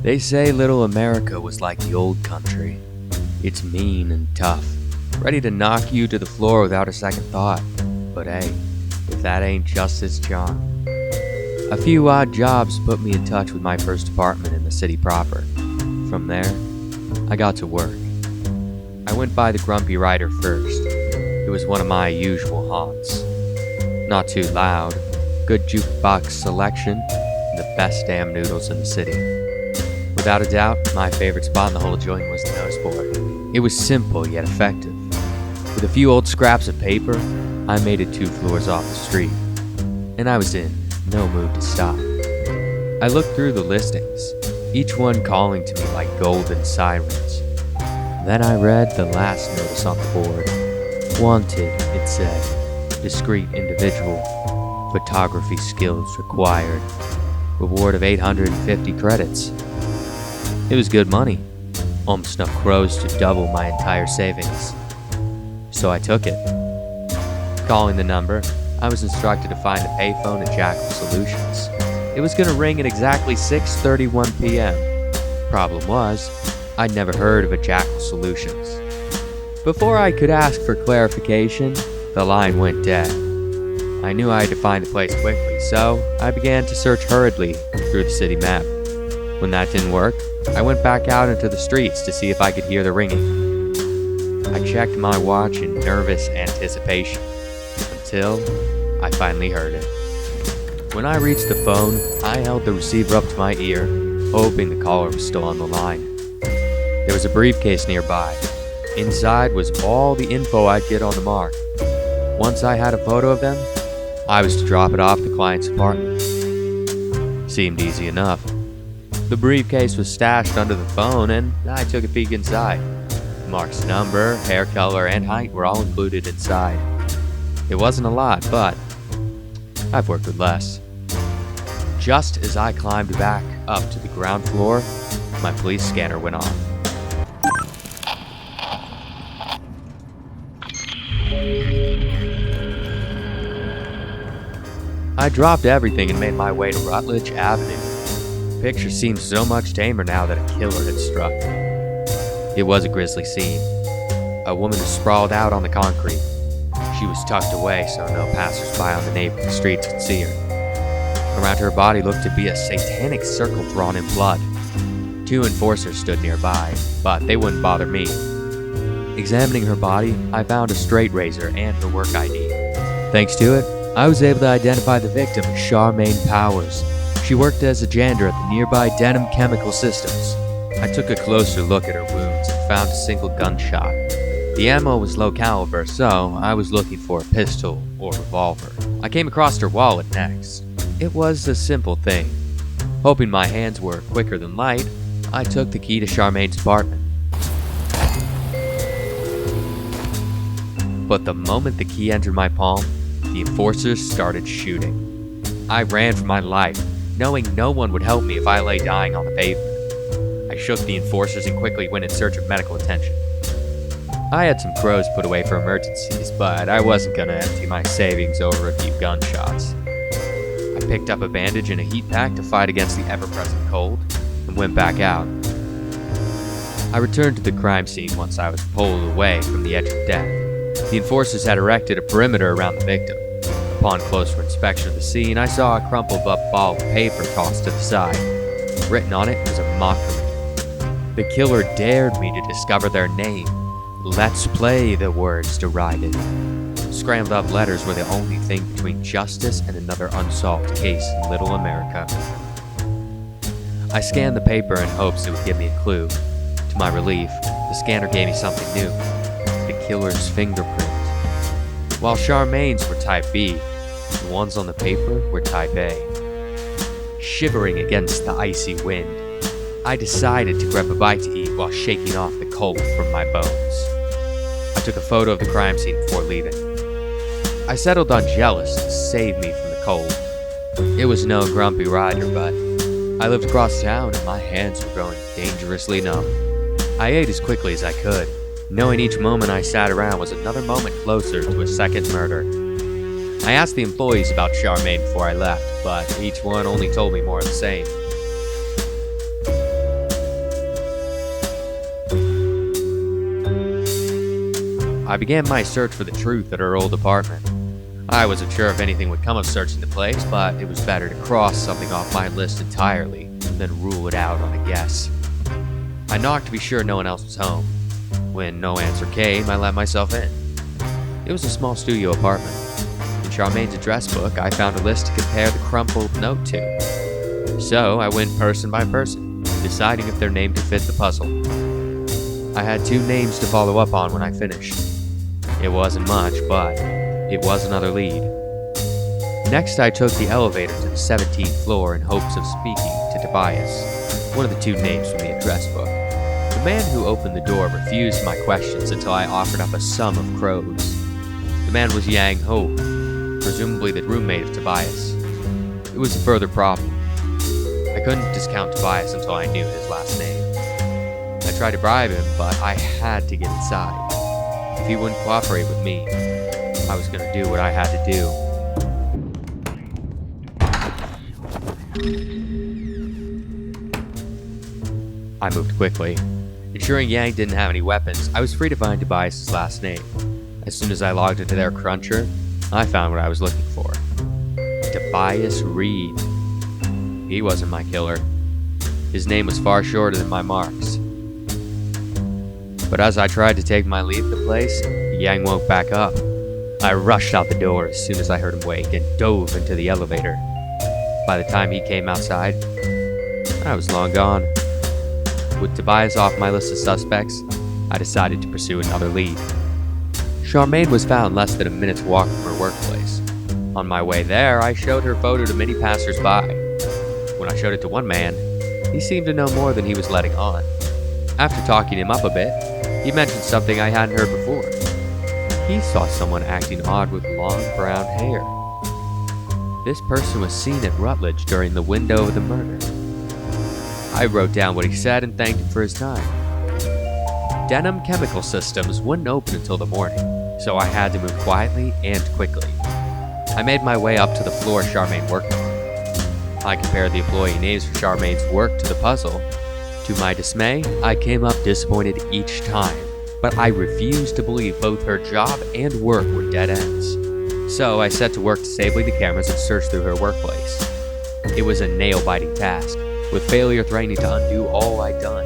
They say little America was like the old country. It's mean and tough, ready to knock you to the floor without a second thought. But hey, if that ain't Justice John. A few odd jobs put me in touch with my first apartment in the city proper. From there, I got to work. I went by the Grumpy Rider first. It was one of my usual haunts. Not too loud, good jukebox selection, and the best damn noodles in the city. Without a doubt, my favorite spot in the whole joint was the noseboard. It was simple yet effective. With a few old scraps of paper, I made it 2 floors off the street, and I was in no mood to stop. I looked through the listings, each one calling to me like golden sirens. Then I read the last notice on the board. Wanted, it said. Discreet individual. Photography skills required. Reward of 850 credits. It was good money. Almost enough crows to double my entire savings. So I took it. Calling the number, I was instructed to find a payphone at Jackal Solutions. It was going to ring at exactly 6:31 p.m. Problem was, I'd never heard of a Jackal Solutions. Before I could ask for clarification, the line went dead. I knew I had to find the place quickly, so I began to search hurriedly through the city map. When that didn't work, I went back out into the streets to see if I could hear the ringing. I checked my watch in nervous anticipation, until I finally heard it. When I reached the phone, I held the receiver up to my ear, hoping the caller was still on the line. There was a briefcase nearby. Inside was all the info I'd get on the mark. Once I had a photo of them, I was to drop it off at the client's apartment. Seemed easy enough. The briefcase was stashed under the phone, and I took a peek inside. Mark's number, hair color, and height were all included inside. It wasn't a lot, but I've worked with less. Just as I climbed back up to the ground floor, my police scanner went off. I dropped everything and made my way to Rutledge Avenue. The picture seemed so much tamer now that a killer had struck. It was a grisly scene. A woman sprawled out on the concrete. She was tucked away so no passersby on the neighboring streets could see her. Around her body looked to be a satanic circle drawn in blood. 2 enforcers stood nearby, but they wouldn't bother me. Examining her body, I found a straight razor and her work ID. Thanks to it, I was able to identify the victim as Charmaine Powers. She worked as a janitor at the nearby Denham Chemical Systems. I took a closer look at her wounds and found a single gunshot. The ammo was low caliber, so I was looking for a pistol or revolver. I came across her wallet next. It was a simple thing. Hoping my hands were quicker than light, I took the key to Charmaine's apartment. But the moment the key entered my palm, the enforcers started shooting. I ran for my life, knowing no one would help me if I lay dying on the pavement. I shook the enforcers and quickly went in search of medical attention. I had some crows put away for emergencies, but I wasn't gonna empty my savings over a few gunshots. I picked up a bandage and a heat pack to fight against the ever-present cold, and went back out. I returned to the crime scene once I was pulled away from the edge of death. The enforcers had erected a perimeter around the victim. Upon closer inspection of the scene, I saw a crumpled up ball of paper tossed to the side. Written on it was a mockery. The killer dared me to discover their name. "Let's play," the words derided. Scrambled up letters were the only thing between justice and another unsolved case in Little America. I scanned the paper in hopes it would give me a clue. To my relief, the scanner gave me something new. The killer's fingerprint. While Charmaine's were type B, the ones on the paper were type A. Shivering against the icy wind, I decided to grab a bite to eat while shaking off the cold from my bones. I took a photo of the crime scene before leaving. I settled on Jealous to save me from the cold. It was no Grumpy Rider, but I lived across town and my hands were growing dangerously numb. I ate as quickly as I could, knowing each moment I sat around was another moment closer to a second murder. I asked the employees about Charmaine before I left, but each one only told me more of the same. I began my search for the truth at her old apartment. I wasn't sure if anything would come of searching the place, but it was better to cross something off my list entirely than rule it out on a guess. I knocked to be sure no one else was home. When no answer came, I let myself in. It was a small studio apartment. In Charmaine's address book, I found a list to compare the crumpled note to. So I went person by person, deciding if their name could fit the puzzle. I had 2 names to follow up on when I finished. It wasn't much, but it was another lead. Next, I took the elevator to the 17th floor in hopes of speaking to Tobias, one of the 2 names from the address book. The man who opened the door refused my questions until I offered up a sum of crows. The man was Yang Ho, presumably the roommate of Tobias. It was a further problem. I couldn't discount Tobias until I knew his last name. I tried to bribe him, but I had to get inside. If he wouldn't cooperate with me, I was going to do what I had to do. I moved quickly. Ensuring Yang didn't have any weapons, I was free to find Tobias' last name. As soon as I logged into their cruncher, I found what I was looking for. Tobias Reed. He wasn't my killer. His name was far shorter than my marks. But as I tried to take my leave of the place, Yang woke back up. I rushed out the door as soon as I heard him wake and dove into the elevator. By the time he came outside, I was long gone. With Tobias off my list of suspects, I decided to pursue another lead. Charmaine was found less than a minute's walk from her workplace. On my way there, I showed her photo to many passers-by. When I showed it to one man, he seemed to know more than he was letting on. After talking him up a bit, he mentioned something I hadn't heard before. He saw someone acting odd with long brown hair. This person was seen at Rutledge during the window of the murder. I wrote down what he said and thanked him for his time. Denham Chemical Systems wouldn't open until the morning, so I had to move quietly and quickly. I made my way up to the floor Charmaine worked on. I compared the employee names for Charmaine's work to the puzzle. To my dismay, I came up disappointed each time, but I refused to believe both her job and work were dead ends. So I set to work disabling the cameras and searched through her workplace. It was a nail-biting task, with failure threatening to undo all I'd done.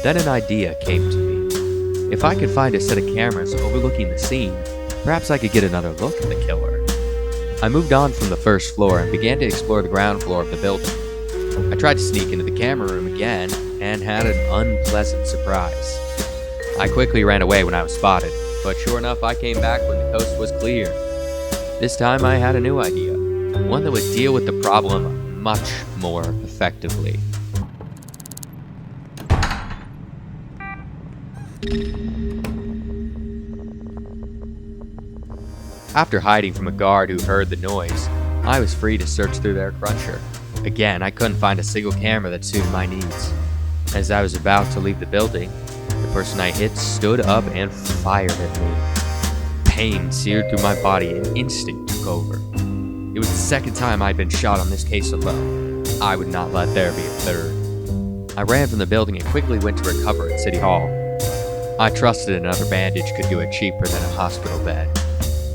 Then an idea came to me. If I could find a set of cameras overlooking the scene, perhaps I could get another look at the killer. I moved on from the first floor and began to explore the ground floor of the building. I tried to sneak into the camera room again and had an unpleasant surprise. I quickly ran away when I was spotted, but sure enough I came back when the coast was clear. This time I had a new idea, one that would deal with the problem much more effectively. After hiding from a guard who heard the noise, I was free to search through their cruncher. Again, I couldn't find a single camera that suited my needs. As I was about to leave the building, the person I hit stood up and fired at me. Pain seared through my body and instinct took over. It was the second time I'd been shot on this case alone. I would not let there be a third. I ran from the building and quickly went to recover at City Hall. I trusted another bandage could do it cheaper than a hospital bed.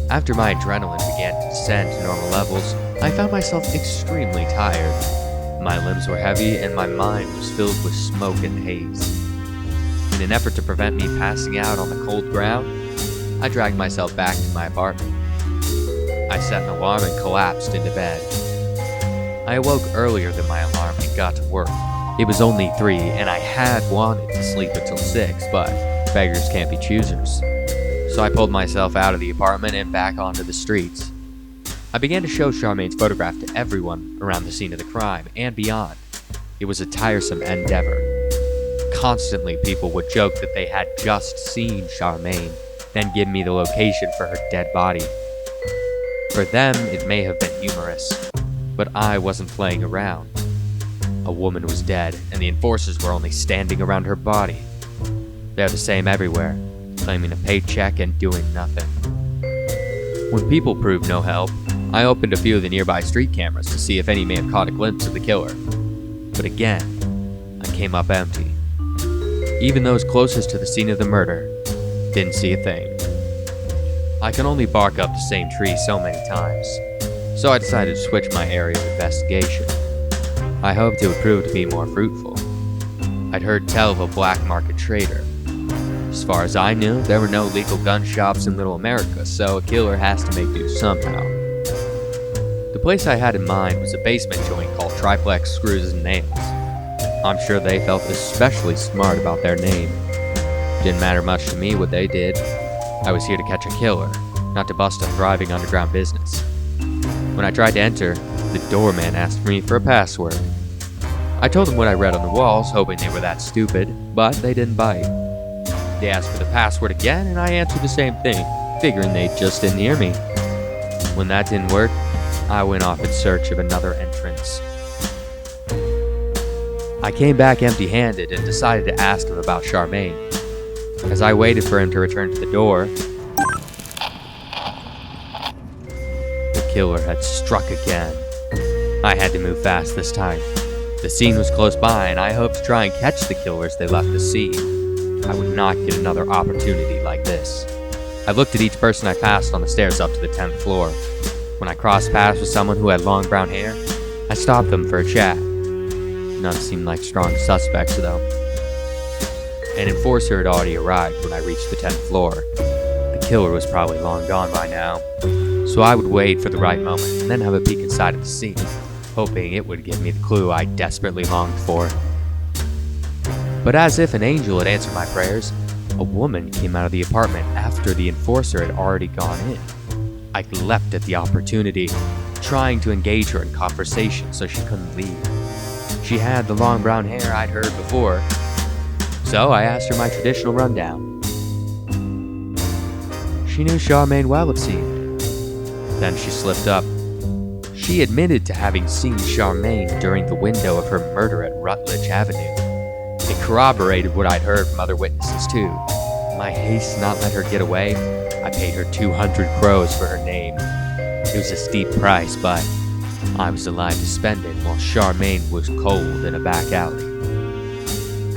After my adrenaline began to descend to normal levels, I found myself extremely tired. My limbs were heavy and my mind was filled with smoke and haze. In an effort to prevent me passing out on the cold ground, I dragged myself back to my apartment. I set an alarm and collapsed into bed. I awoke earlier than my alarm and got to work. It was only 3 and I had wanted to sleep until 6, but beggars can't be choosers. So I pulled myself out of the apartment and back onto the streets. I began to show Charmaine's photograph to everyone around the scene of the crime and beyond. It was a tiresome endeavor. Constantly, people would joke that they had just seen Charmaine, then give me the location for her dead body. For them, it may have been humorous, but I wasn't playing around. A woman was dead, and the enforcers were only standing around her body. They're the same everywhere, claiming a paycheck and doing nothing. When people proved no help, I opened a few of the nearby street cameras to see if any may have caught a glimpse of the killer. But again, I came up empty. Even those closest to the scene of the murder didn't see a thing. I can only bark up the same tree so many times, so I decided to switch my area of investigation. I hoped it would prove to be more fruitful. I'd heard tell of a black market trader. As far as I knew, there were no legal gun shops in Little America, so a killer has to make do somehow. The place I had in mind was a basement joint called Triplex Screws and Nails. I'm sure they felt especially smart about their name. Didn't matter much to me what they did. I was here to catch a killer, not to bust a thriving underground business. When I tried to enter, the doorman asked me for a password. I told them what I read on the walls, hoping they were that stupid, but they didn't bite. They asked for the password again, and I answered the same thing, figuring they just didn't hear me. When that didn't work, I went off in search of another entrance. I came back empty-handed and decided to ask him about Charmaine. As I waited for him to return to the door, the killer had struck again. I had to move fast this time. The scene was close by, and I hoped to try and catch the killers they left the scene. I would not get another opportunity like this. I looked at each person I passed on the stairs up to the 10th floor. When I crossed paths with someone who had long brown hair, I stopped them for a chat. None seemed like strong suspects, though. An enforcer had already arrived when I reached the 10th floor. The killer was probably long gone by now, so I would wait for the right moment and then have a peek inside of the scene, hoping it would give me the clue I desperately longed for. But as if an angel had answered my prayers, a woman came out of the apartment after the enforcer had already gone in. I leapt at the opportunity, trying to engage her in conversation so she couldn't leave. She had the long brown hair I'd heard before, so I asked her my traditional rundown. She knew Charmaine well, it seemed. Then she slipped up. She admitted to having seen Charmaine during the window of her murder at Rutledge Avenue. It corroborated what I'd heard from other witnesses, too. In my haste to not let her get away, I paid her 200 crows for her name. It was a steep price, but I was alive to spend it while Charmaine was cold in a back alley.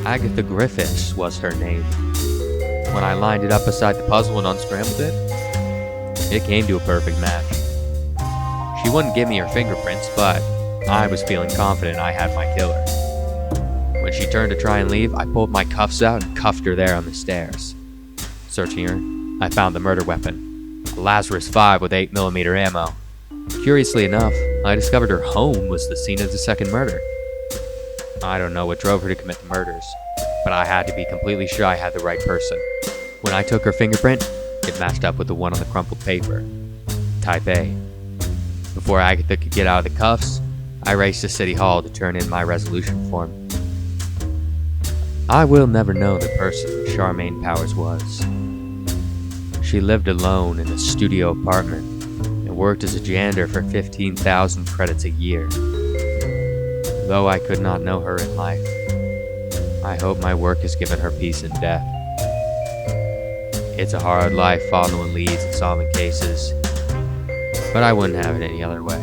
Agatha Griffiths was her name. When I lined it up beside the puzzle and unscrambled it, it came to a perfect match. She wouldn't give me her fingerprints, but I was feeling confident I had my killer. When she turned to try and leave, I pulled my cuffs out and cuffed her there on the stairs. Searching her, I found the murder weapon, a Lazarus 5 with 8mm ammo. Curiously enough, I discovered her home was the scene of the second murder. I don't know what drove her to commit the murders, but I had to be completely sure I had the right person. When I took her fingerprint, it matched up with the one on the crumpled paper. Type A. Before Agatha could get out of the cuffs, I raced to City Hall to turn in my resolution form. I will never know the person Charmaine Powers was. She lived alone in a studio apartment and worked as a janitor for 15,000 credits a year. Though I could not know her in life, I hope my work has given her peace in death. It's a hard life following leads and solving cases, but I wouldn't have it any other way.